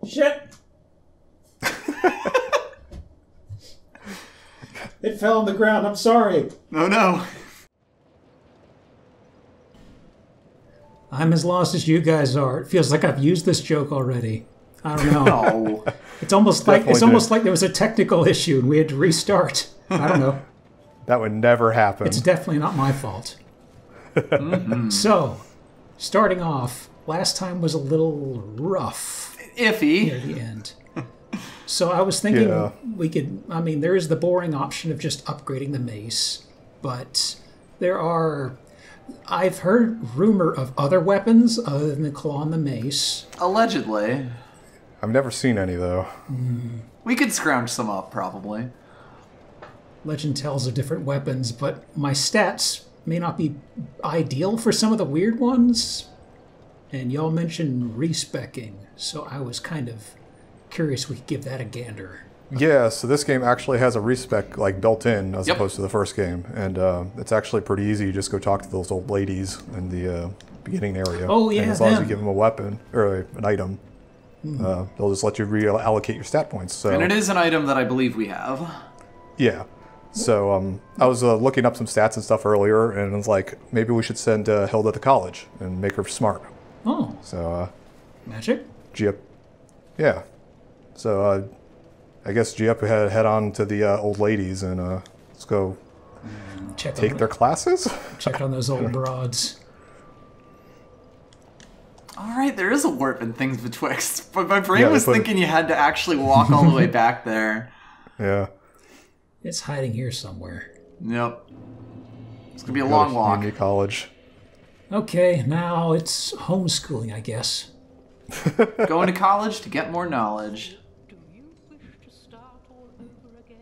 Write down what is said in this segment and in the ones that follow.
Shit! It fell on the ground. I'm sorry. Oh no. I'm as lost as you guys are. It feels like I've used this joke already. I don't know. No. It's almost like there was a technical issue and we had to restart. I don't know. That would never happen. It's definitely not my fault. So, starting off, last time was a little rough. Iffy. Near the end. So I was thinking we could, I mean, there is the boring option of just upgrading the mace, but I've heard rumor of other weapons other than the claw and the mace. Allegedly. I've never seen any, though. We could scrounge some up, probably. Legend tells of different weapons, but my stats may not be ideal for some of the weird ones. And y'all mentioned respecking, so I was kind of curious we could give that a gander. Yeah, so this game actually has a respec built in as opposed to the first game, and it's actually pretty easy. You just go talk to those old ladies in the beginning area. Oh yeah, and as long as you give them a weapon or an item, they'll just let you reallocate your stat points. So, and it is an item that I believe we have. Yeah. So I was looking up some stats and stuff earlier, and I was like, maybe we should send Hilda to college and make her smart. Oh. So magic? Giup. Yeah. So I guess Giup head on to the old ladies and let's go take their classes. Check on those old broads. All right, there is a warp and things betwixt, but my brain was thinking you had to actually walk all the way back there. Yeah. It's hiding here somewhere. Yep. It's gonna be a long walk. Community college. Okay, now it's homeschooling, I guess. Going to college to get more knowledge.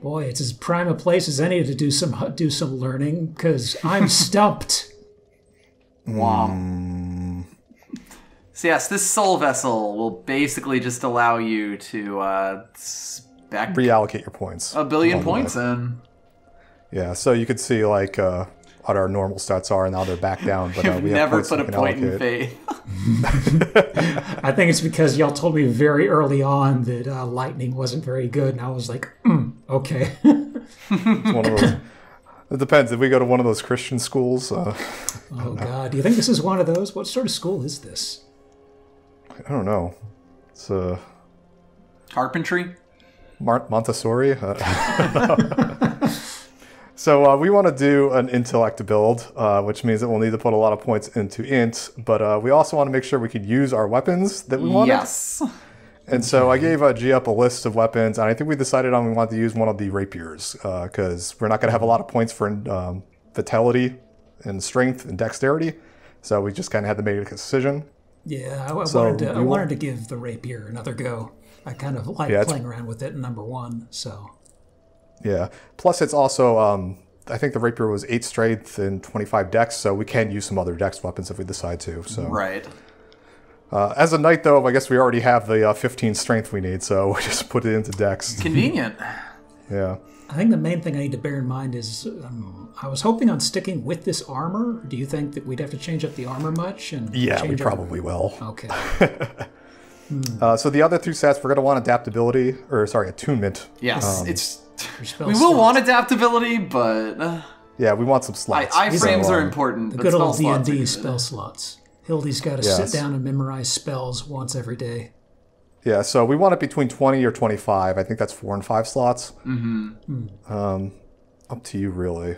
Boy, it's as prime a place as any to do some learning, because I'm stumped. Wow. So yes, this soul vessel will basically just allow you to reallocate your points. 1 billion points in. Yeah, so you could see what our normal stats are, and now they're back down. But You've we never have put a point in faith. I think it's because y'all told me very early on that lightning wasn't very good, and I was like, okay. It's one of those. It depends. If we go to one of those Christian schools. Oh God, do you think this is one of those? What sort of school is this? I don't know. It's Carpentry? Montessori? So we want to do an intellect build, which means that we'll need to put a lot of points into int, but we also want to make sure we can use our weapons that we wanted. Yes. And so I gave G up a list of weapons, and I think we decided we wanted to use one of the rapiers, because we're not going to have a lot of points for vitality and strength and dexterity, so we just kind of had to make a decision. Yeah, I wanted to give the rapier another go. I kind of like playing around with it in number 1, so... Yeah. Plus, it's also, I think the rapier was 8 strength and 25 dex, so we can use some other dex weapons if we decide to. So. Right. As a knight, though, I guess we already have the 15 strength we need, so we just put it into dex. Convenient. Yeah. I think the main thing I need to bear in mind is I was hoping on sticking with this armor. Do you think that we'd have to change up the armor much? Yeah, we probably will. Okay. So the other 2 stats, we're going to want adaptability, or sorry, attunement. Yes, we will want adaptability, but... yeah, we want some slots. Iframes are important, the but good old spell D&D spell slots. Hildy's got to sit down and memorize spells once every day. Yeah, so we want it between 20 or 25. I think that's 4 and 5 slots. Up to you, really.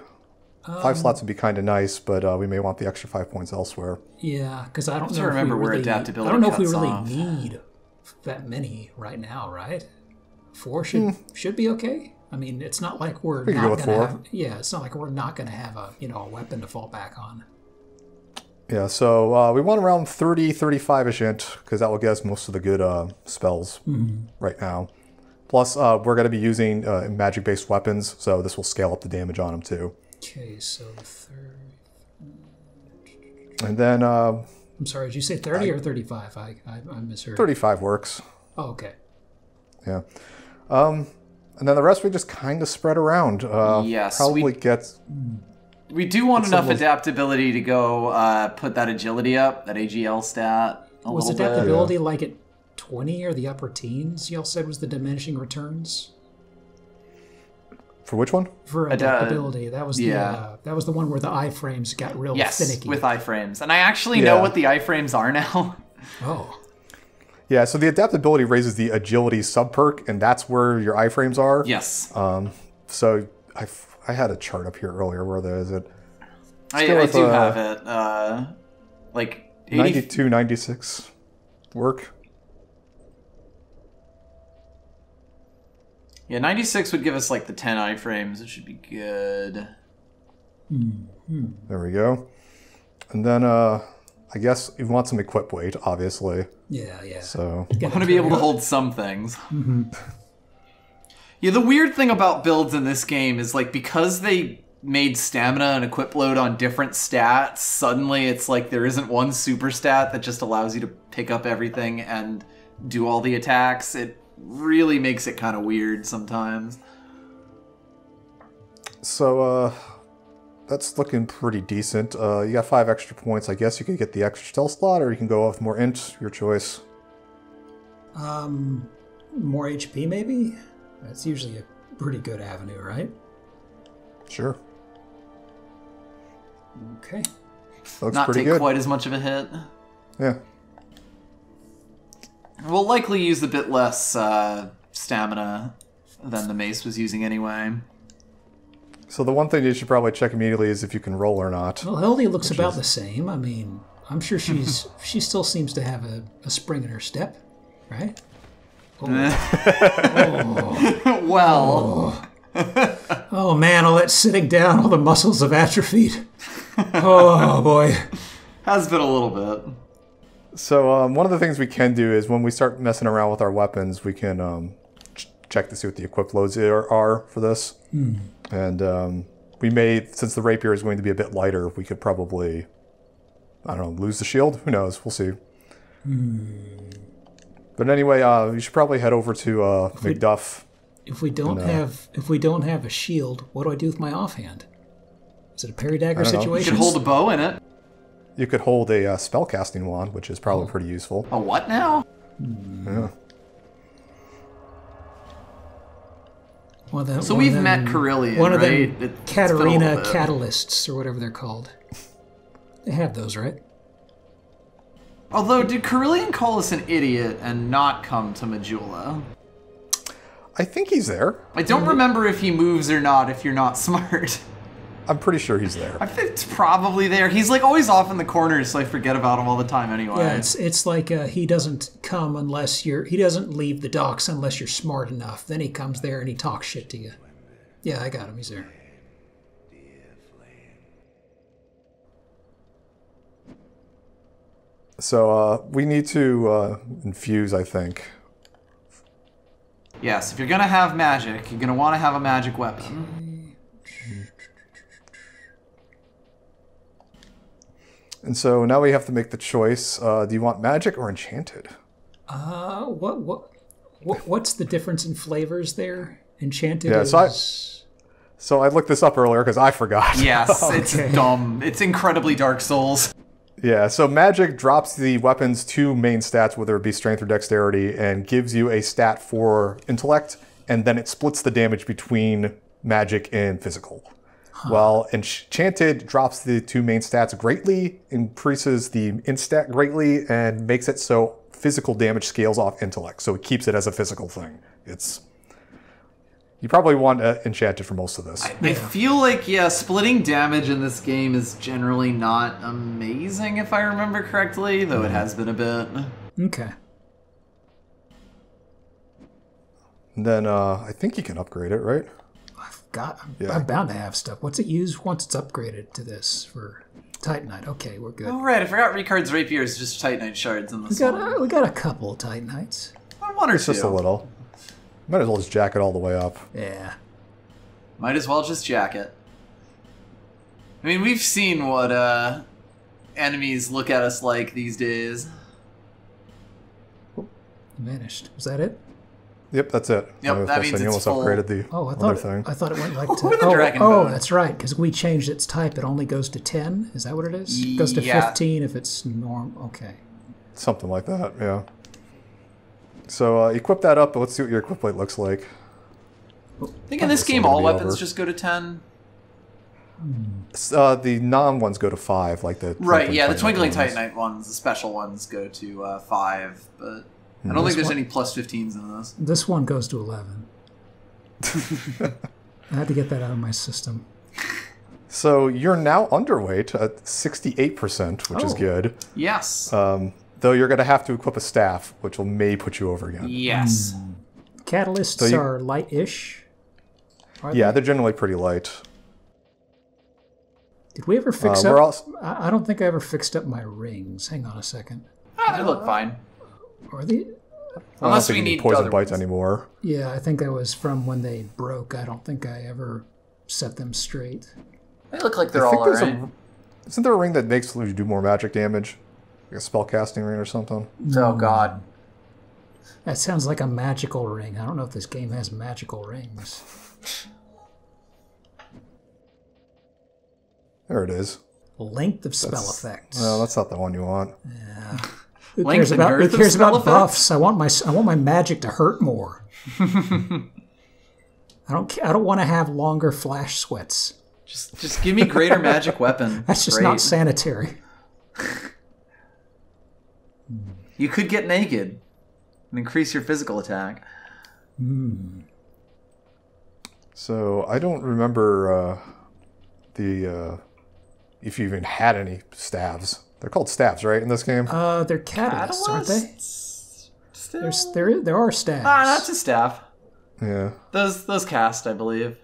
5 slots would be kind of nice, but we may want the extra 5 points elsewhere. Yeah, because I don't know. Remember where adaptability. I don't know if we really need that many right now, right? 4 should be okay. I mean, it's not like we're not going to have. Yeah, it's not like we're not going to have a a weapon to fall back on. Yeah, so we want around 30, 35-ish int, because that will get us most of the good spells right now. Plus, we're going to be using magic-based weapons, so this will scale up the damage on them, too. Okay, so 30... And then... I'm sorry, did you say 30 or 35? I misheard. 35 works. Oh, okay. Yeah. And then the rest we just kind of spread around. Yes. Probably gets... We do want enough adaptability to go put that agility up, that AGL stat, a little bit. Was adaptability like at 20 or the upper teens, y'all said was the diminishing returns? For which one? For adaptability. That was that was the one where the iframes got real finicky. With iframes. And I actually know what the iframes are now. Oh. Yeah, so the adaptability raises the agility sub-perk, and that's where your iframes are. Yes. So I had a chart up here earlier. Where is it? I do have it. Like 92, 96 work. Yeah, 96 would give us like the 10 iframes. It should be good. There we go. And then I guess you want some equip weight, obviously. Yeah. So I want to be able to hold some things. Yeah, the weird thing about builds in this game is like because they made stamina and equip load on different stats, suddenly it's like there isn't one super stat that just allows you to pick up everything and do all the attacks. It really makes it kind of weird sometimes. So that's looking pretty decent. You got 5 extra points. I guess you could get the extra stealth slot, or you can go with more int. Your choice. More HP maybe? That's usually a pretty good avenue, right? Sure. Okay. Looks Not pretty take good. quite as much of a hit. Yeah. We'll likely use a bit less stamina than the mace was using anyway. So the one thing you should probably check immediately is if you can roll or not. Well, Hildy looks about the same. I mean, I'm sure she still seems to have a spring in her step, right? Well. Oh man, all that sitting down, all the muscles have atrophied. Oh boy. Has been a little bit. So one of the things we can do is when we start messing around with our weapons, we can check to see what the equip loads are for this. And we may, since the rapier is going to be a bit lighter, we could probably, I don't know, lose the shield? Who knows? We'll see. But anyway, you should probably head over to McDuff. If we don't have a shield, what do I do with my offhand? Is it a parry dagger situation? You could hold a bow in it. You could hold a spellcasting wand, which is probably pretty useful. A what now? Yeah. So we've met Carillion, one of right? them Katarina catalysts, or whatever they're called. They have those, right? Although, did Carillion call us an idiot and not come to Majula? I think he's there. I don't remember if he moves or not if you're not smart. I'm pretty sure he's there. I think it's probably there. He's like always off in the corners, so I forget about him all the time anyway. Yeah, it's like he doesn't come unless he doesn't leave the docks unless you're smart enough. Then he comes there and he talks shit to you. Yeah, I got him. He's there. So we need to infuse, I think. Yes, if you're gonna have magic, you're gonna want to have a magic weapon. And so now we have to make the choice. Do you want magic or enchanted? What's the difference in flavors there? Enchanted is... So I looked this up earlier because I forgot. Yes, it's dumb. It's incredibly Dark Souls. Yeah, so magic drops the weapon's 2 main stats, whether it be strength or dexterity, and gives you a stat for intellect, and then it splits the damage between magic and physical. While Enchanted drops the 2 main stats greatly, increases the int stat greatly, and makes it so physical damage scales off intellect. So it keeps it as a physical thing. You probably want Enchanted for most of this. I feel like, splitting damage in this game is generally not amazing, if I remember correctly, though it has been a bit. Okay. And then I think you can upgrade it, right? I'm bound to have stuff. What's it use once it's upgraded to this for Titanite? Okay, we're good. Oh, right. I forgot Ricard's rapier is just Titanite shards in this one. We got a couple of Titanites. One or two. It's just a little. Might as well just jack it all the way up. Yeah. Might as well just jack it. I mean, we've seen what enemies look at us like these days. Oh, vanished. Was that it? Yep, that's it. Yep, that means it's full. Upgraded the other thing. I thought it went like to... the dragon bone. That's right, because we changed its type. It only goes to 10. Is that what it is? It goes to 15 if it's norm. Okay. Something like that, yeah. So equip that up, but let's see what your equip plate looks like. I think in this game all weapons just go to 10. The non-ones go to 5, like the... Right, yeah, the Twinkling Titanite ones, the special ones, go to 5, but I don't think there's any plus 15s in this. This one goes to 11. I had to get that out of my system. So you're now underweight at 68%, which is good. Yes. Though you're going to have to equip a staff, which may put you over again. Yes. Catalysts are light-ish. Yeah, they're generally pretty light. Did we ever fix up... I don't think I ever fixed up my rings. Hang on a second. They look fine. Are they... Unless we need poison bites anymore. Yeah, I think that was from when they broke. I don't think I ever set them straight. They look like they're all alright. Isn't there a ring that makes you do more magic damage? Like a spell casting ring or something? Oh, God. That sounds like a magical ring. I don't know if this game has magical rings. There it is. Length of spell effects. No, that's not the one you want. Yeah. Who cares about buffs? I want my magic to hurt more. I don't want to have longer flash sweats. Just give me greater magic weapon. That's just not sanitary. You could get naked and increase your physical attack. So I don't remember if you even had any staves. They're called staves, right, in this game? They're catalysts, aren't they? There are staves. That's a staff. Yeah. Those cast, I believe.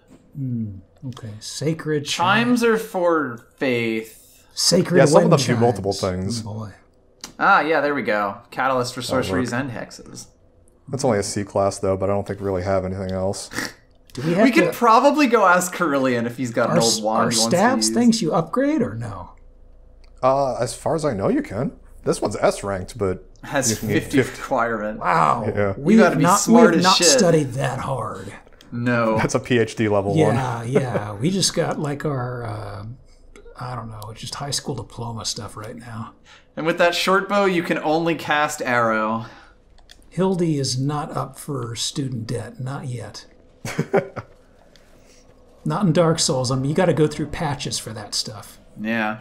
Okay. Sacred chimes are for faith. Sacred. Yeah, some of them do multiple things. Oh, boy. Yeah, there we go. Catalyst for sorceries and hexes. That's only a C class, though, but I don't think we really have anything else. We can probably go ask Carillion if he's got an old wand he wants to use. Are staves things you upgrade or no? As far as I know, you can. This one's S ranked, but has 50 requirement. Wow, yeah. We gotta be smart as shit. We have not studied that hard. No, that's a PhD level one. Yeah. We just got like our, I don't know, just high school diploma stuff right now. And with that short bow, you can only cast arrow. Hildy is not up for student debt, not yet. Not in Dark Souls. I mean, you got to go through patches for that stuff. Yeah.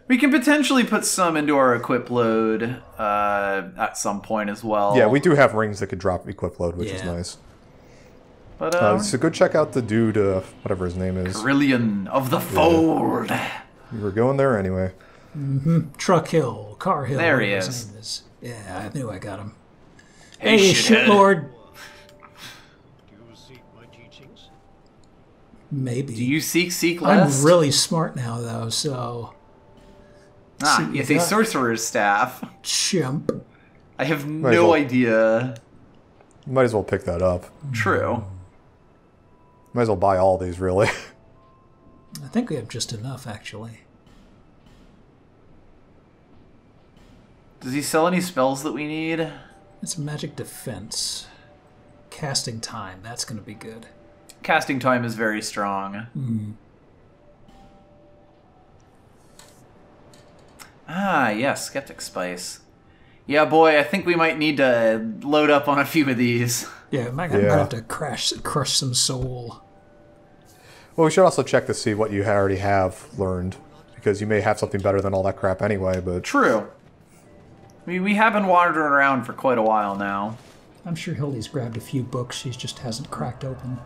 We can potentially put some into our equip load at some point as well. Yeah, we do have rings that could drop equip load, which is nice. But so go check out the dude, whatever his name is. Carillion of the Fold. We were going there anyway. Truck Hill, Car Hill. There he is. Yeah, I knew I got him. Hey shitlord. Do you seek my teachings? Maybe. Do you seek less? I'm really smart now, though, so... it's a sorcerer's staff. Chimp. I have no idea. Might as well pick that up. True. Might as well buy all these, really. I think we have just enough, actually. Does he sell any spells that we need? It's magic defense. Casting time, that's going to be good. Casting time is very strong. Yes, Skeptic Spice. Yeah, boy, I think we might need to load up on a few of these. Yeah, I might have to crush some soul. Well, we should also check to see what you already have learned, because you may have something better than all that crap anyway, but... True. We have been wandering around for quite a while now. I'm sure Hildy's grabbed a few books she just hasn't cracked open.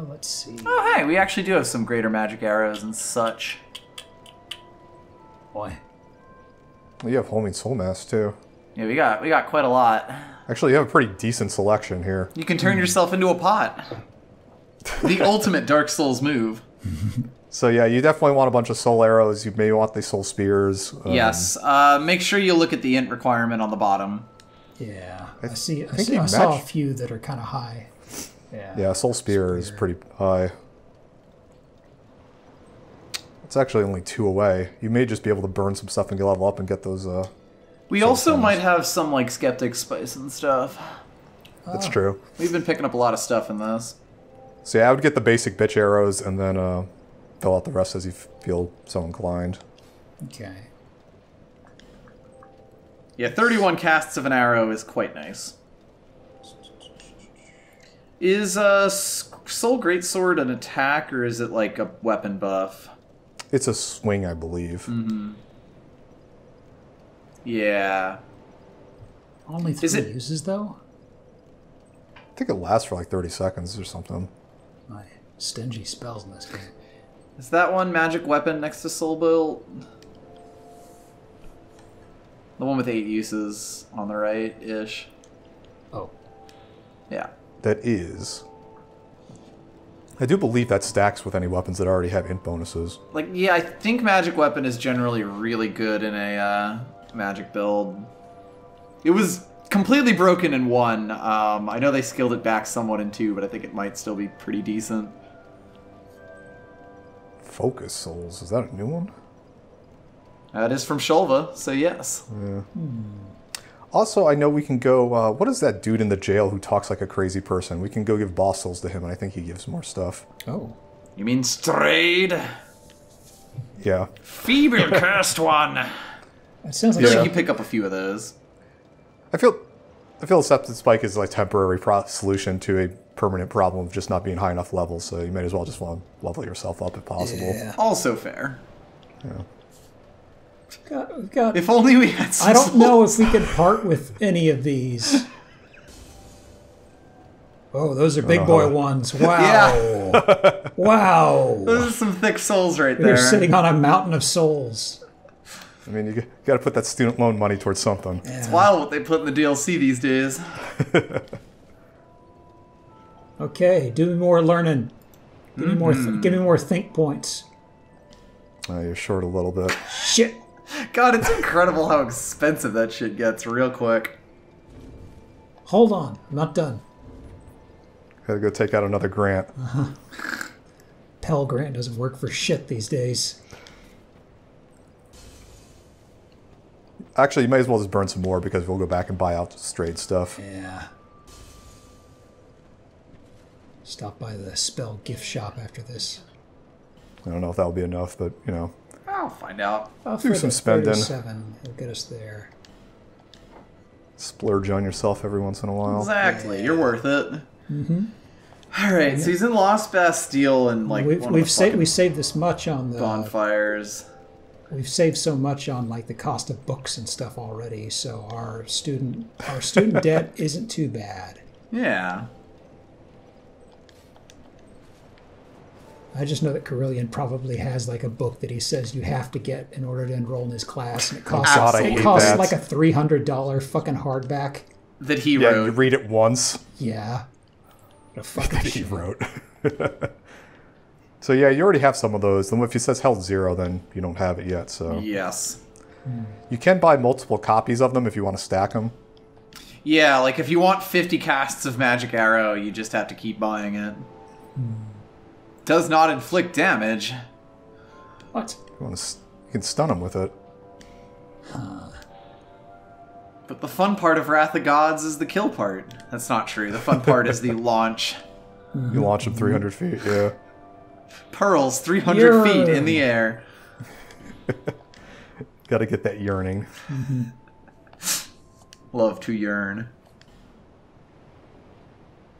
Let's see. Oh, hey, we actually do have some greater magic arrows and such. Boy. Well, you have Homing Soul Mass, too. Yeah, we got quite a lot. Actually, you have a pretty decent selection here. You can turn yourself into a pot. The ultimate Dark Souls move. So yeah, you definitely want a bunch of soul arrows. You may want the soul spears. Yes. Make sure you look at the int requirement on the bottom. Yeah, I saw a few that are kind of high. Yeah, soul spear is pretty high. It's actually only 2 away. You may just be able to burn some stuff and get level up and get those. We also might have some like Skeptic Spice and stuff. That's true. We've been picking up a lot of stuff in this. So yeah, I would get the basic bitch arrows and then fill out the rest as you feel so inclined. Okay. Yeah, 31 casts of an arrow is quite nice. Is Soul Greatsword an attack, or is it like a weapon buff? It's a swing, I believe. Mm-hmm. Yeah. Only 3 uses, though? I think it lasts for like 30 seconds or something. My stingy spells in this game. Is that one magic weapon next to Soul Bolt? The one with 8 uses on the right-ish. Oh. Yeah. That is. I do believe that stacks with any weapons that already have int bonuses. Like, yeah, I think magic weapon is generally really good in a magic build. It was completely broken in 1. I know they scaled it back somewhat in 2, but I think it might still be pretty decent. Focus Souls, is that a new one? It is from Shulva, so yes. Yeah. Also, I know we can go... what is that dude in the jail who talks like a crazy person? We can go give boss souls to him, and I think he gives more stuff. Oh. You mean Strayed? Yeah. Feeble cursed one! That sounds like I think you pick up a few of those. I feel Septic Spike is like temporary solution to a permanent problem of just not being high enough levels, so you may as well just want to level yourself up if possible. Yeah. Also fair. Yeah. We've got, If only we had some I don't know if we could part with any of these. Oh, those are big boy ones. Wow. Yeah. Wow. Those are some thick souls right They're there. sitting on a mountain of souls. I mean, you got to put that student loan money towards something. Yeah. It's wild what they put in the DLC these days. Okay, do me more learning. Give me more. Give me more think points. You're short a little bit. Shit. God, it's incredible how expensive that shit gets real quick. Hold on, I'm not done. Gotta go take out another grant. Pell Grant doesn't work for shit these days. Actually, you might as well just burn some more because we'll go back and buy out strayed stuff. Yeah. Stop by the spell gift shop after this. I don't know if that'll be enough, but, you know. I'll find out. Do some spending. 37, it'll get us there. Splurge on yourself every once in a while. Exactly, you're worth it. Mm-hmm. All right, so he's in Lost Bastille and like we saved this much on the bonfires. We've saved so much on like the cost of books and stuff already, so our student debt isn't too bad. Yeah. I just know that Carillion probably has like a book that he says you have to get in order to enroll in his class, and it costs that. like a $300 fucking hardback. That he Yeah, wrote. you read it once. Yeah. What a fucking That he shit. wrote. So yeah, you already have some of those. Then if it says held 0, then you don't have it yet. So Yes. you can buy multiple copies of them if you want to stack them. Yeah, like if you want 50 casts of Magic Arrow, you just have to keep buying it. Does not inflict damage. What? You can stun them with it. But the fun part of Wrath of Gods is the kill part. That's not true. The fun part is the launch. You launch them 300 feet. Yeah. Pearls 300 feet in the air. Got to get that yearning. Love to yearn.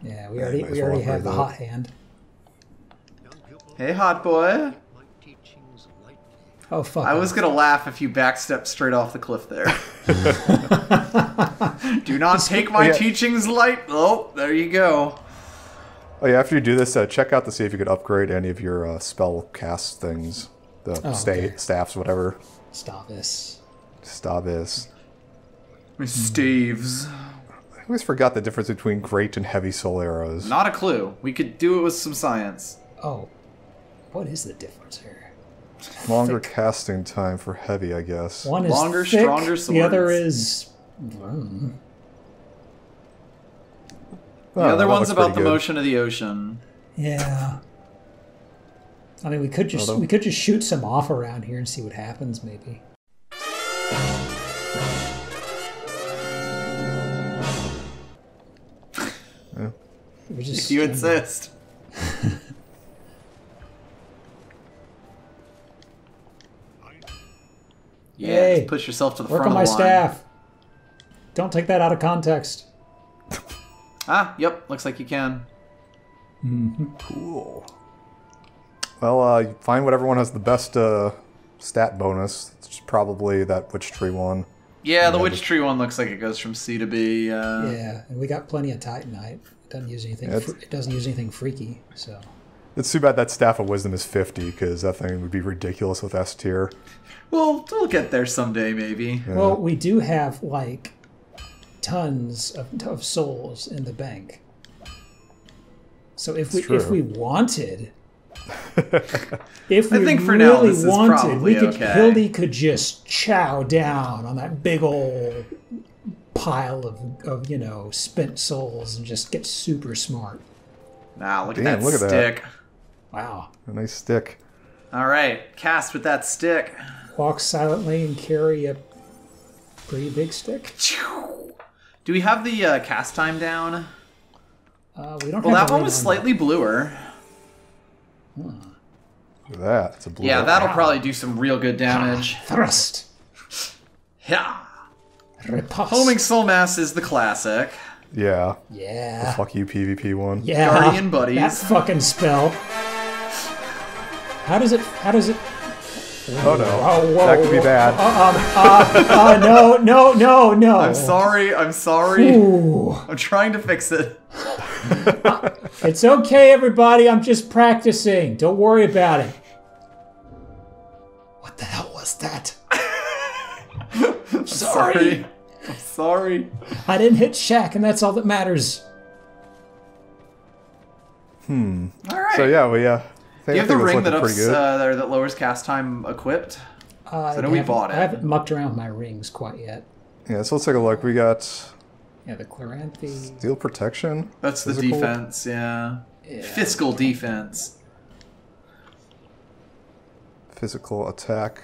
Yeah, we Yeah, already might as well have upgrade the that. hot hand. Young pupil, Hey, hot boy. my teachings lightly. Oh fuck. I was gonna laugh if you backstepped straight off the cliff there. Do not take my Yeah. teachings light. Oh, there you go. Oh yeah, after you do this, check out to see if you could upgrade any of your spell cast things. The okay. staffs, whatever. Stop this. Stavis. My staves. I always forgot the difference between great and heavy soul arrows. Not a clue. We could do it with some science. Oh. What is the difference here? Longer casting time for heavy, I guess. One is Longer, thick, stronger the other swords. is The other that one's looks about pretty the good. motion of the ocean. yeah. I mean, we could just shoot some off around here and see what happens, maybe. Yeah. We just If you insist. Yeah, Hey, just push yourself to the work front on my of the line. staff. Don't take that out of context. Ah, yep, looks like you can. Cool. Well, find whatever one has the best stat bonus. It's probably that witch tree one. Yeah, the witch tree one looks like it goes from C to B. Yeah, and we got plenty of Titanite. It doesn't use anything. It doesn't use anything freaky. So it's too bad that Staff of Wisdom is 50, because that thing would be ridiculous with S tier. Well, we'll get there someday, maybe. Yeah. well, we do have like tons of souls in the bank. So if we wanted. If we I think for really now, this is wanted, probably we could. okay. Hildy could just chow down on that big old pile of spent souls and just get super smart. Nah, look Damn, at that look at that. stick. Wow. A nice stick. All right, cast with that stick. Walk silently and carry a pretty big stick. Do we have the cast time down? We don't. Well, have that one was slightly bluer. Look at that. It's a blue. Yeah, that'll probably do some real good damage. Thrust. Yeah. Riposte. Homing Soul Mass is the classic. Yeah. Yeah. Fuck you, PvP one. Yeah. Guardian Buddies. That fucking spell. How does it? Oh no. Oh, whoa, That could be bad. No. I'm sorry. Ooh. I'm trying to fix it. It's okay, everybody. I'm just practicing. Don't worry about it. What the hell was that? I'm sorry. I'm sorry. I didn't hit Shaq, and that's all that matters. All right. So yeah, we Do you have the ring that pretty good. that lowers cast time equipped? I know we bought it. I haven't mucked around with my rings quite yet. Yeah, so let's take a look. We got Yeah, the Chloranthe. Steel Protection. That's the Physical. defense, yeah. Yeah. Fiscal defense. Physical attack.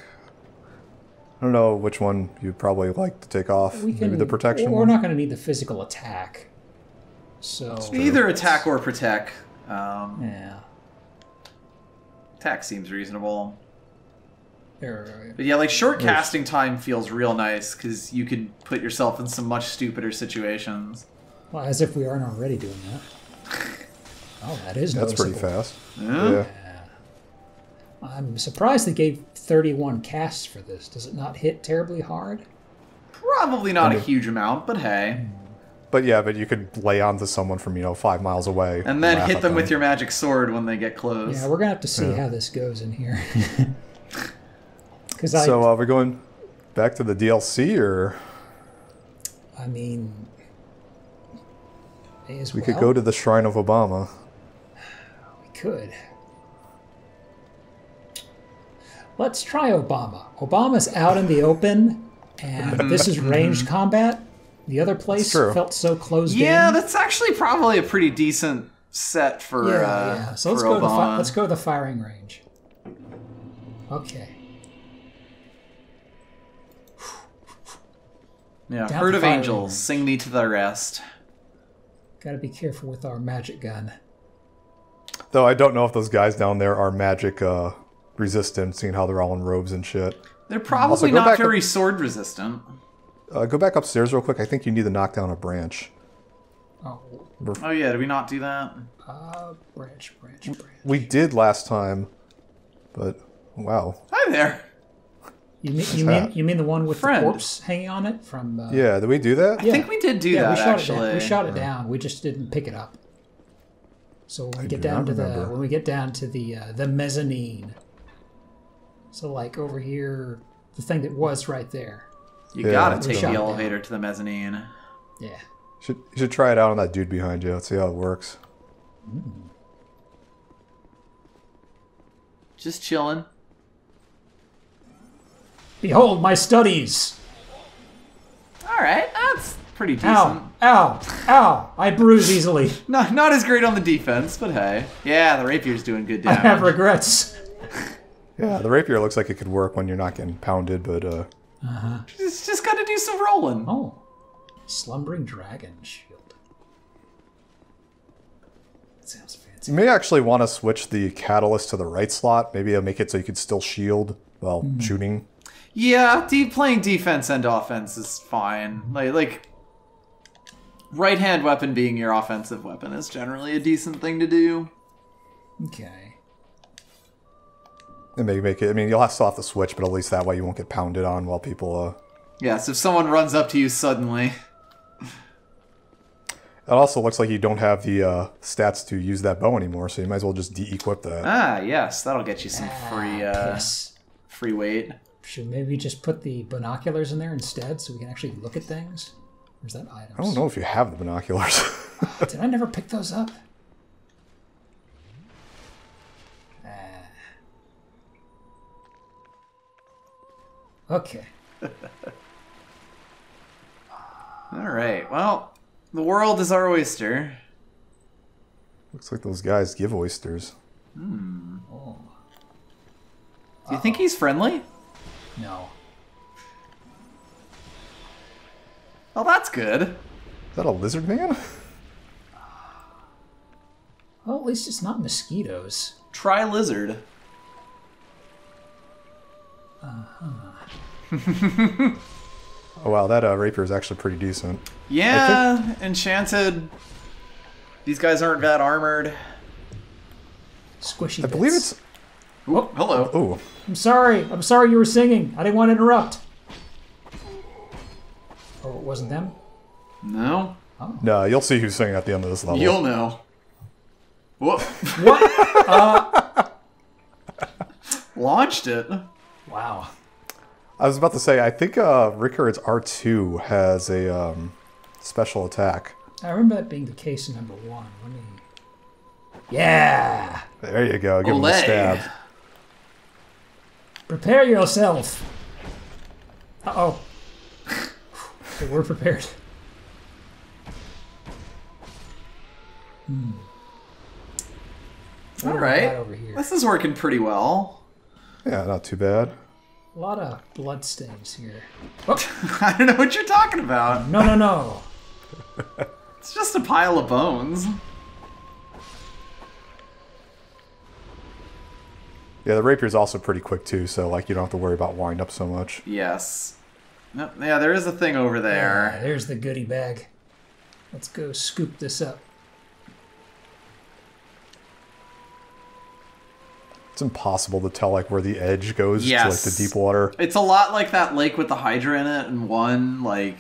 I don't know which one you'd probably like to take off. Maybe the protection We're one? not going to need the physical attack. So Either attack or protect. yeah. Attack seems reasonable. There, But yeah, like short casting time feels real nice because you could put yourself in some much stupider situations. well, as if we aren't already doing that. Oh, that is That's pretty noticeable. fast. Yeah. I'm surprised they gave 31 casts for this. Does it not hit terribly hard? Probably not a huge amount, but hey. But yeah, but you could lay onto someone from 5 miles away. And then laugh hit at them with your magic sword when they get close. Yeah, we're gonna have to see how this goes in here. Because So are we going back to the DLC, or I mean, may as we well. could go to the Shrine of Obama? We could. Let's try Obama. Obama's out in the open, and this is ranged combat. The other place true. felt so closed Yeah, in. that's actually probably a pretty decent set for Yeah. So let's for go to the Obama. let's go to the firing range. Okay. Yeah, Down herd the of firing angels, range. sing thee to the rest. Got to be careful with our magic gun. Though I don't know if those guys down there are magic resistant, seeing how they're all in robes and shit. They're probably go not back very sword resistant. Go back upstairs real quick. I think you need to knock down a branch. Oh, Oh yeah, did we not do that? branch. We did last time, but wow. Hi there. You mean the one with Friend. the corpse hanging on it from? Yeah, did we do that? I think we did do that we shot actually. It down. We shot it down. We just didn't pick it up. So when we get down to the mezzanine. So like over here, the thing that was right there. You Yeah, gotta we take shot the it elevator to the mezzanine. Yeah. You should try it out on that dude behind you. Let's see how it works. Just chilling. Behold my studies. All right, that's pretty decent. Ow! I bruise easily. Not as great on the defense, but hey. Yeah, the rapier's doing good I damage. have regrets. Yeah, the rapier looks like it could work when you're not getting pounded, but Just gotta do some rolling. Oh, slumbering dragon shield. That sounds fancy. you may actually want to switch the catalyst to the right slot. Maybe it'll make it so you could still shield while shooting. Yeah, playing defense and offense is fine. Like Right-hand weapon being your offensive weapon is generally a decent thing to do. Okay. And maybe make it. I mean, you'll still have to switch, but at least that way you won't get pounded on while people. Yes, if someone runs up to you suddenly. It also looks like you don't have the stats to use that bow anymore, so you might as well just de-equip that. Ah, yes, that'll get you some free weight. Should maybe just put the binoculars in there instead so we can actually look at things? Or is that items? I don't know if you have the binoculars. Did I never pick those up? Okay. Alright, well, the world is our oyster. Looks like those guys give oysters. Oh. Do you think he's friendly? No. Well, that's good. Is that a lizard man? Well, at least it's not mosquitoes. Try lizard. Oh wow, that rapier is actually pretty decent. Yeah, Enchanted. These guys aren't that armored. Squishy I believe bits. it's. Ooh, hello. Ooh, I'm sorry you were singing. I didn't want to interrupt. Oh, it wasn't them? No? no, you'll see who's singing at the end of this level. You'll know. Whoop. What? Launched it. Wow. I was about to say, I think Rickard's R2 has a special attack. I remember that being the case in number 1. Let me... Yeah! There you go, give him a Olay. stab. Prepare yourself! Uh-oh. Okay, we're prepared. What do we got Alright. over here? This is working pretty well. Yeah, not too bad. A lot of bloodstains here. I don't know what you're talking about. No. It's just a pile of bones. Yeah, the rapier's also pretty quick too, so like you don't have to worry about wind up so much. Yes. No, yeah, there is a thing over there. Yeah, there's the goodie bag. Let's go scoop this up. It's impossible to tell like where the edge goes Yes. to like the deep water. It's a lot like that lake with the Hydra in it, and one, like...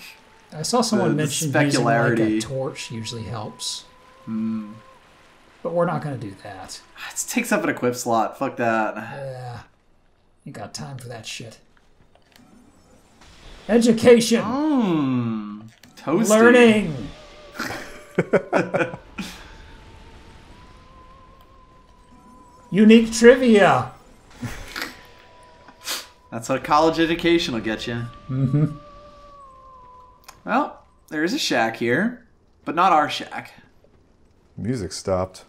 I saw someone The mention using like a specularity. torch usually helps. But we're not going to do that. It takes up an equip slot. Fuck that. Yeah. Ain't got time for that shit. Education! Toasty. Learning! Unique trivia! That's what college education will get you. Mm-hmm. Well, there is a shack here, but not our shack. Music stopped.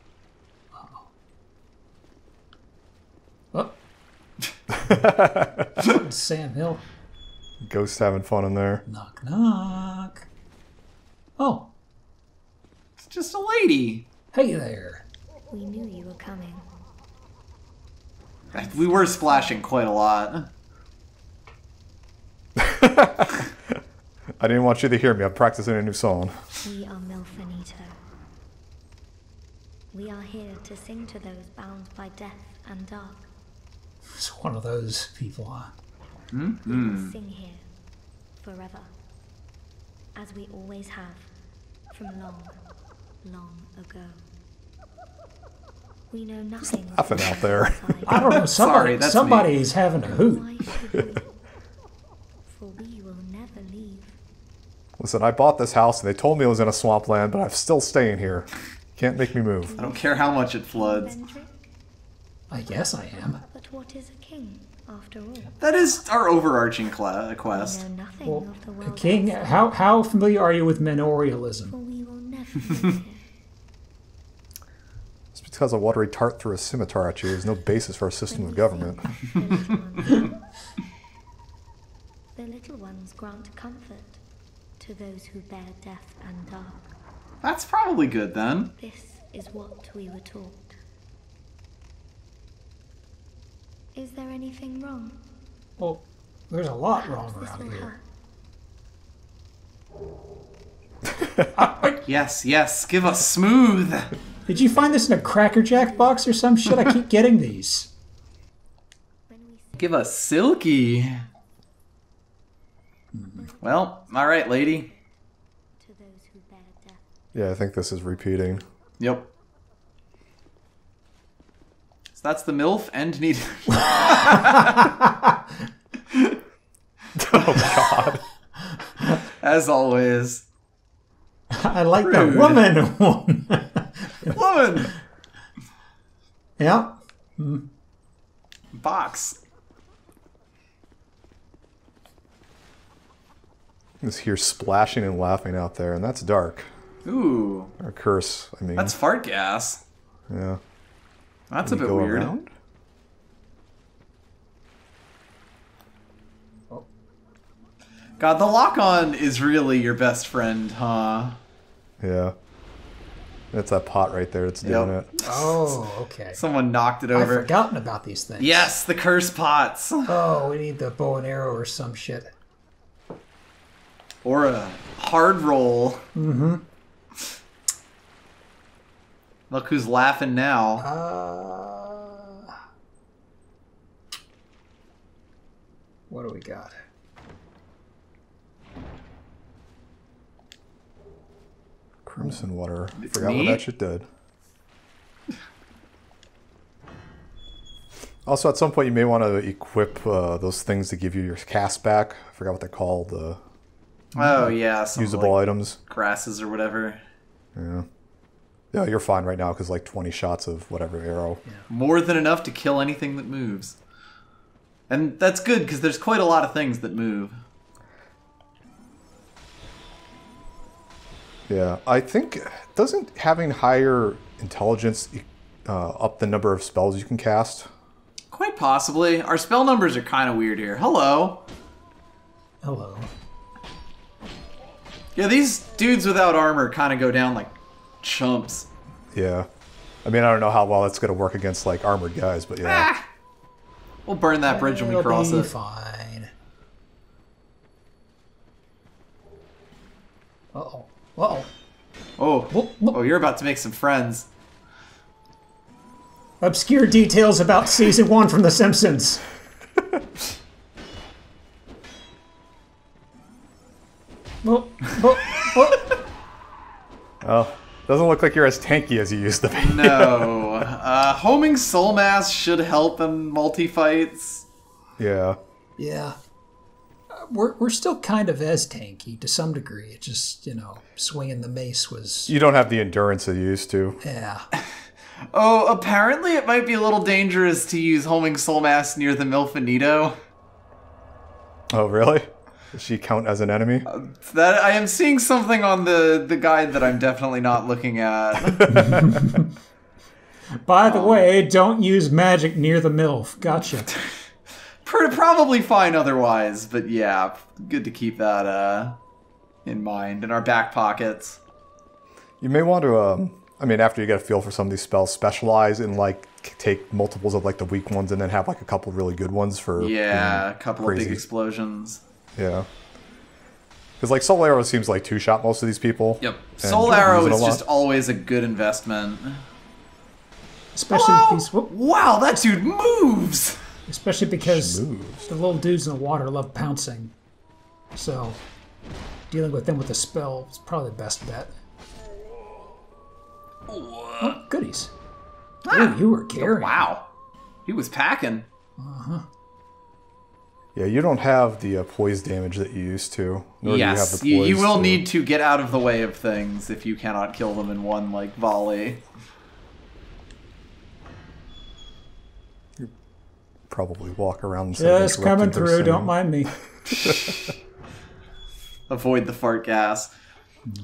Oh. Sam Hill. Ghost having fun in there. Knock, knock. Oh, It's just a lady. hey there. We knew you were coming. We were splashing quite a lot. I didn't want you to hear me. I'm practicing a new song. We are Milfanito. We are here to sing to those bound by death and dark. It's one of those people, huh? We will sing here forever, as we always have, from long, long ago. We know nothing. of Laughing out there. outside. I don't know, Sorry, that's me. somebody's having a hoot. Why should we? For we will never leave. Listen, I bought this house and they told me it was in a swampland, but I'm still staying here. Can't make me move. I don't care how much it floods. Vendrick? I guess I am. But what is a king, after all? That is our overarching We quest. know nothing Well, of the world King, outside, how familiar are you with for manorialism? we will never leave here. It's because a watery tart threw a scimitar at you. There's no basis for a system of government. The little ones grant comfort to those who bear death and dark. That's probably good then. This is what we were taught. Is there anything wrong? Well, there's a lot Perhaps wrong this around will here. Yes, yes, give us smooth. Did you find this in a Cracker Jack box or some shit? I keep getting these. Give us silky. Well, alright, lady. To those who bear death. Yeah, I think this is repeating. Yep. So that's the MILF and need. Oh, God. As always. I like Rude. that woman one. Woman! Yeah. Box. Just hear splashing and laughing out there, and that's dark. Ooh. Or curse, I mean. That's fart gas. Yeah. That's Can a we bit go weird. around? God, the lock-on is really your best friend, huh? Yeah. That's that pot right there that's doing Yep. it. Oh, okay. Someone knocked it I've over. forgotten about these things. Yes, the curse pots. Oh, we need the bow and arrow or some shit. Or a hard roll. Mm-hmm. Look who's laughing now. What do we got? Crimson water. It's Forgot what neat. that shit did. Also, at some point, you may want to equip those things to give you your cast back. I forgot what they're called. Oh, yeah. Some Usable like items. grasses or whatever. Yeah. Yeah, you're fine right now because like 20 shots of whatever arrow. Yeah. More than enough to kill anything that moves. And that's good because there's quite a lot of things that move. Yeah, I think doesn't having higher intelligence up the number of spells you can cast? Quite possibly. Our spell numbers are kind of weird here. Hello. Hello. Yeah, these dudes without armor kind of go down like chumps. Yeah. I mean, I don't know how well that's going to work against like armored guys, but yeah. Ah! We'll burn that bridge when we It'll cross be it. fine. Uh-oh. Uh-oh. Oh. Whoop, whoop. Oh, you're about to make some friends. Obscure details about season 1 from The Simpsons. Whoop, whoop, whoop. Oh, doesn't look like you're as tanky as you used to be. No. Homing soul mass should help in multi-fights. Yeah. Yeah. We're still kind of as tanky to some degree. It just, you know, swinging the mace was... You don't have the endurance that you used to. Yeah. Oh, apparently it might be a little dangerous to use homing soul mass near the Milfanito. Oh, really? Does she count as an enemy? That I am seeing something on the guide that I'm definitely not looking at. By the way, don't use magic near the MILF. Gotcha. Probably fine otherwise, but yeah, good to keep that in mind in our back pockets. You may want to, I mean, after you get a feel for some of these spells, specialize in, like, take multiples of, like, the weak ones and then have, like, a couple really good ones for... Yeah, a couple crazy. of big explosions. Yeah. Because, like, Soul Arrow seems like two-shot most of these people. Yep. and Soul Arrow use it a is lot. just always a good investment. Especially Hello? these, whoop, Wow, that dude moves! especially because Moves. the little dudes in the water love pouncing. So, dealing with them with a spell is probably the best bet. Oh, goodies. Ah. Ooh, you were carrying. Wow. He was packing. Yeah, you don't have the poise damage that you used to. Nor do you have Yes, the poise you will to- need to get out of the way of things if you cannot kill them in one, like, volley. probably walk around instead of Just coming interrupting their through, don't singing. mind me. Avoid the fart gas.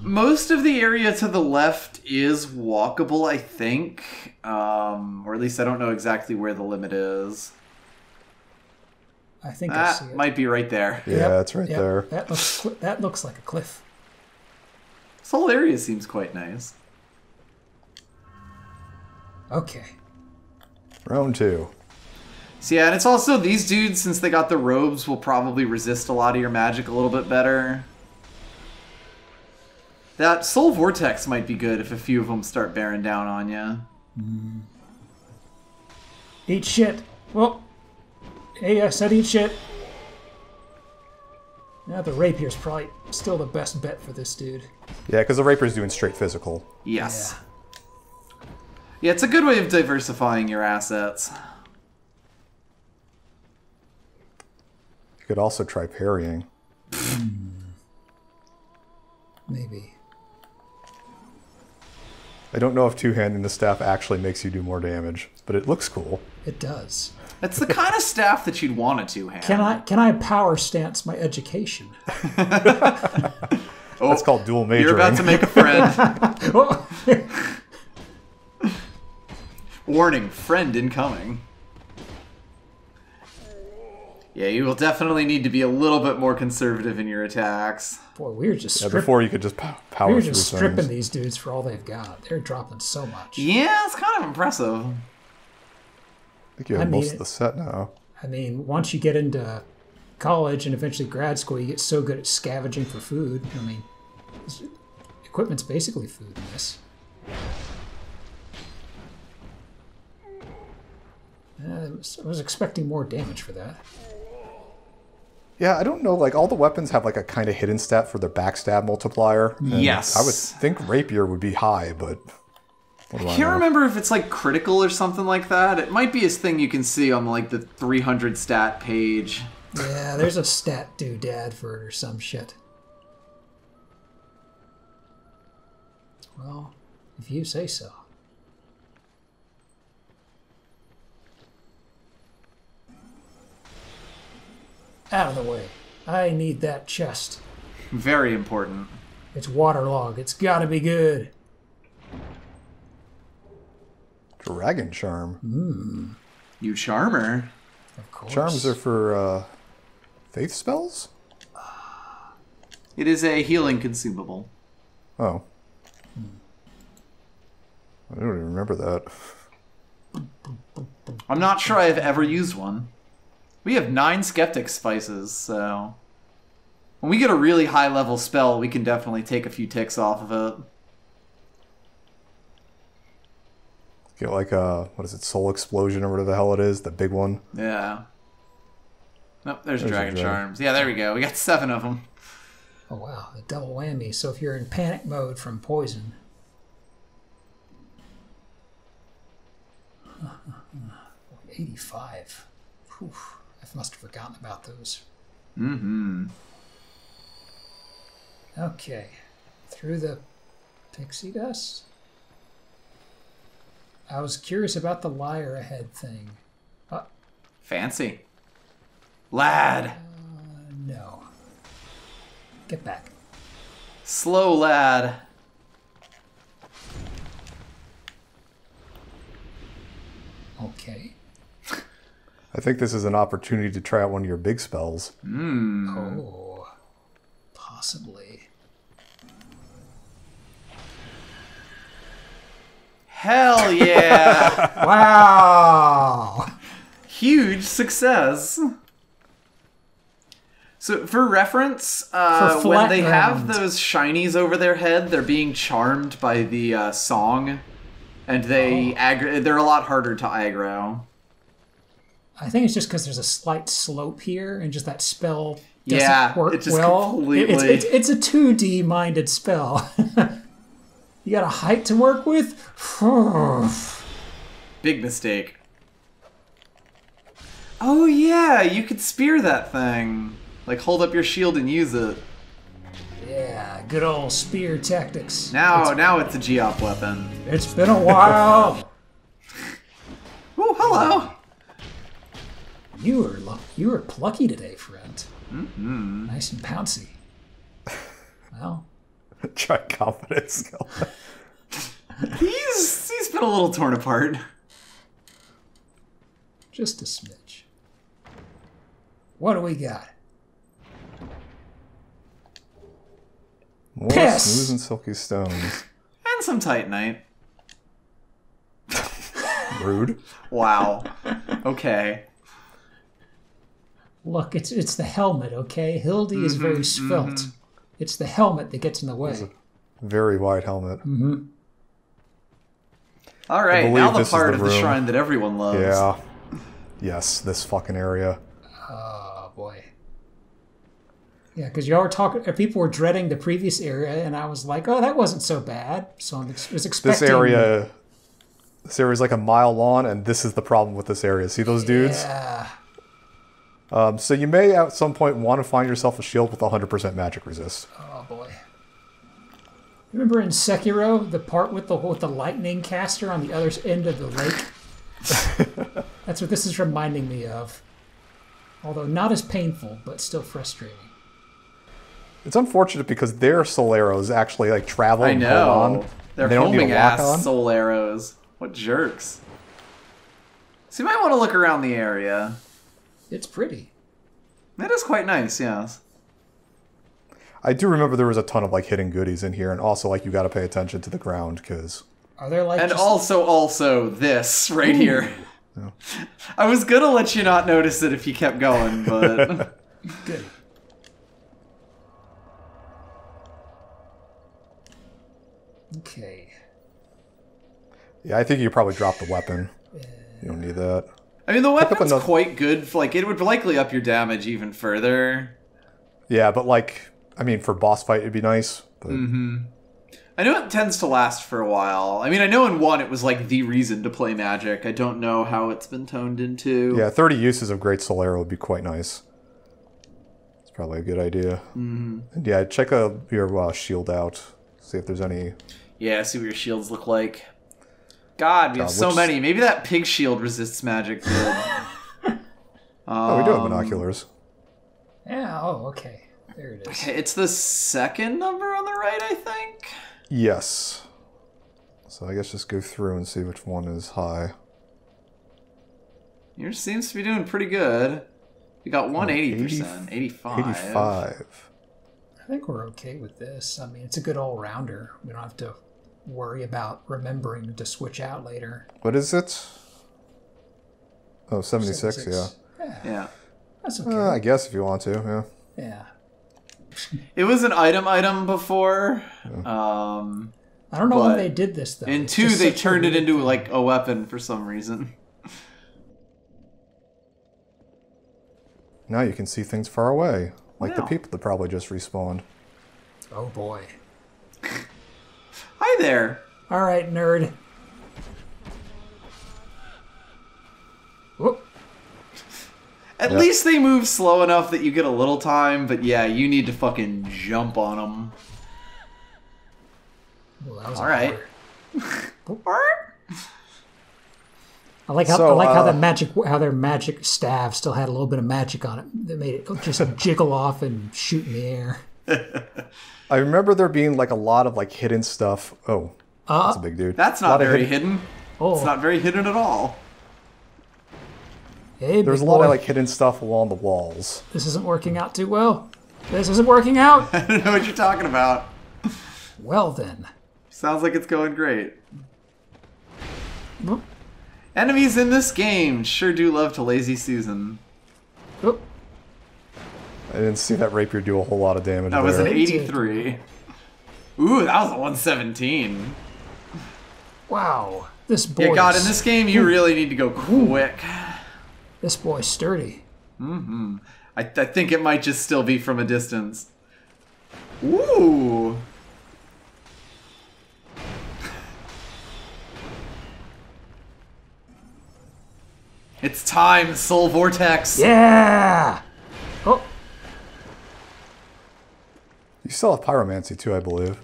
Most of the area to the left is walkable, I think. Or at least I don't know exactly where the limit is. I think I see it. Might be right there. Yeah, it's right Yep. there. That looks like a cliff. This whole area seems quite nice. Okay. Round 2. So yeah, and it's also these dudes, since they got the robes, will probably resist a lot of your magic a little bit better. That Soul Vortex might be good if a few of them start bearing down on you. Eat shit. Well, hey, I said eat shit. Now the rapier's probably still the best bet for this dude. Yeah, because the rapier's doing straight physical. Yes. Yeah, it's a good way of diversifying your assets. You could also try parrying. Maybe. I don't know if two-handing the staff actually makes you do more damage, but it looks cool. It does. It's the kind of staff that you'd want a two-hand. Can I power stance my education? That's called dual majoring. You're about to make a friend. Warning, friend incoming. Yeah, you will definitely need to be a little bit more conservative in your attacks. Boy, we were just before you could just power we were through just things. stripping these dudes for all they've got. They're dropping so much. Yeah, it's kind of impressive. I think you have most of the set now. I mean, once you get into college and eventually grad school, you get so good at scavenging for food. I mean, equipment's basically food in this. I was expecting more damage for that. Yeah, I don't know, like, all the weapons have, like, a kind of hidden stat for their backstab multiplier. Yes. I would think rapier would be high, but... I can't remember if it's, like, critical or something like that. It might be a thing you can see on, like, the 300 stat page. Yeah, there's a stat doodad for it or some shit. Well, if you say so. Out of the way. I need that chest. Very important. It's waterlogged. It's gotta be good. Dragon Charm. You charmer. Of course. Charms are for faith spells? It is a healing consumable. Oh. I don't even remember that. I'm not sure I've ever used one. We have 9 Skeptic Spices, so... When we get a really high-level spell, we can definitely take a few ticks off of it. Get like a, what is it, Soul Explosion or whatever the hell it is, the big one. Yeah. Nope, there's Dragon Charms. Yeah, there we go. We got 7 of them. Oh wow, a double whammy. So if you're in panic mode from poison... 85. Whew. I must have forgotten about those. Mm-hmm. Okay. Through the pixie dust? I was curious about the liar ahead thing. Fancy. Lad. No. Get back. Slow lad. Okay. I think this is an opportunity to try out one of your big spells. Oh. Possibly. Hell yeah! Wow! Huge success. So, for reference, when they have those shinies over their head, they're being charmed by the song, and they're a lot harder to aggro. I think it's just because there's a slight slope here, and just that spell doesn't work it just well. completely... It's a 2D minded spell. You got a height to work with? Big mistake. Oh yeah, you could spear that thing. Like, hold up your shield and use it. Yeah, good old spear tactics. Now it's a Geop weapon. It's been a while. Oh, hello. You were plucky today, friend. Mm-hmm. Nice and pouncy. Well, Try confidence skill. He's been a little torn apart. just a smidge. What do we got? More Piss! smooth and silky stones. And some Titanite. Rude. Wow. Okay. Look, it's the helmet, okay? Hildy is very svelte. It's the helmet that gets in the way. There's Very wide helmet. All right, believe now the this is part the of the room. shrine that everyone loves. Yeah. Yes, this fucking area. Oh boy. Yeah, because y'all were talking. People were dreading the previous area, and I was like, "Oh, that wasn't so bad." So I was expecting This area is like a mile long, and this is the problem with this area. See those dudes? Yeah. So you may at some point want to find yourself a shield with 100% magic resist. Oh boy. Remember in Sekiro, the part with the lightning caster on the other end of the lake? That's what this is reminding me of. Although not as painful, but still frustrating. It's unfortunate because their soul arrows actually like travel I and know. hold on. They're They don't need homing to lock ass on. soul arrows. What jerks. So you might want to look around the area. It's pretty. It is quite nice, yes. I do remember there was a ton of like hidden goodies in here, and also like you got to pay attention to the ground because Are there like And just- also this right here. I was gonna let you not notice it if you kept going, but... Good. Okay. yeah, I think you probably dropped the weapon. You don't need that. I mean, the up weapon's another- quite good. Like, it would likely up your damage even further. Yeah, but like, I mean, for boss fight it'd be nice. But I know it tends to last for a while. I mean, I know in 1 it was like the reason to play magic. I don't know how it's been toned into. yeah, 30 uses of Great Soul Arrow would be quite nice. It's probably a good idea. And yeah, check your shield out. See if there's any. Yeah, see what your shields look like. God, we have so which- many. Maybe that pig shield resists magic good. Oh, we do have binoculars. Yeah, oh, okay. There it is. Okay, it's the second number on the right, I think. Yes. So I guess just go through and see which one is high. Yours seems to be doing pretty good. You got 180%, 85. 85. I think we're okay with this. I mean, it's a good all-rounder. We don't have to worry about remembering to switch out later. What is it? Oh, 76, 76. Yeah. That's yeah. okay. I guess if you want to, yeah. Yeah. It was an item before. I don't know But when they did this, though. In It's 2, just they such a turned it weird into thing. like a weapon for some reason. Now you can see things far away. Like the Wow. people that probably just respawned. Oh, boy. Hi there. All right, nerd. Whoop. At least they move slow enough that you get a little time, but yeah, you need to fucking jump on them. Well, that was All right. I like how So, I like how their magic staff still had a little bit of magic on it that made it just jiggle off and shoot in the air. I remember there being like a lot of like hidden stuff. Oh, that's a big dude. That's A not lot of very hidden. Oh, It's not very hidden at all. hey, There's a big lot boy. of like hidden stuff along the walls. This isn't working out too well. This isn't working out. I don't know what you're talking about. Well then. Sounds like it's going great. Whoop. Enemies in this game sure do love to lazy Susan. Whoop. I didn't see that rapier do a whole lot of damage That was an there. 83. Ooh, that was a 117. Wow. This boy. Yeah, God, in this game, you really need to go quick. This boy's sturdy. I think it might just still be from a distance. Ooh. It's time, Soul Vortex. Yeah. Oh. You still have pyromancy too, I believe.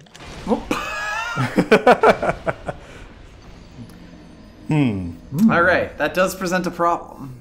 All right, that does present a problem.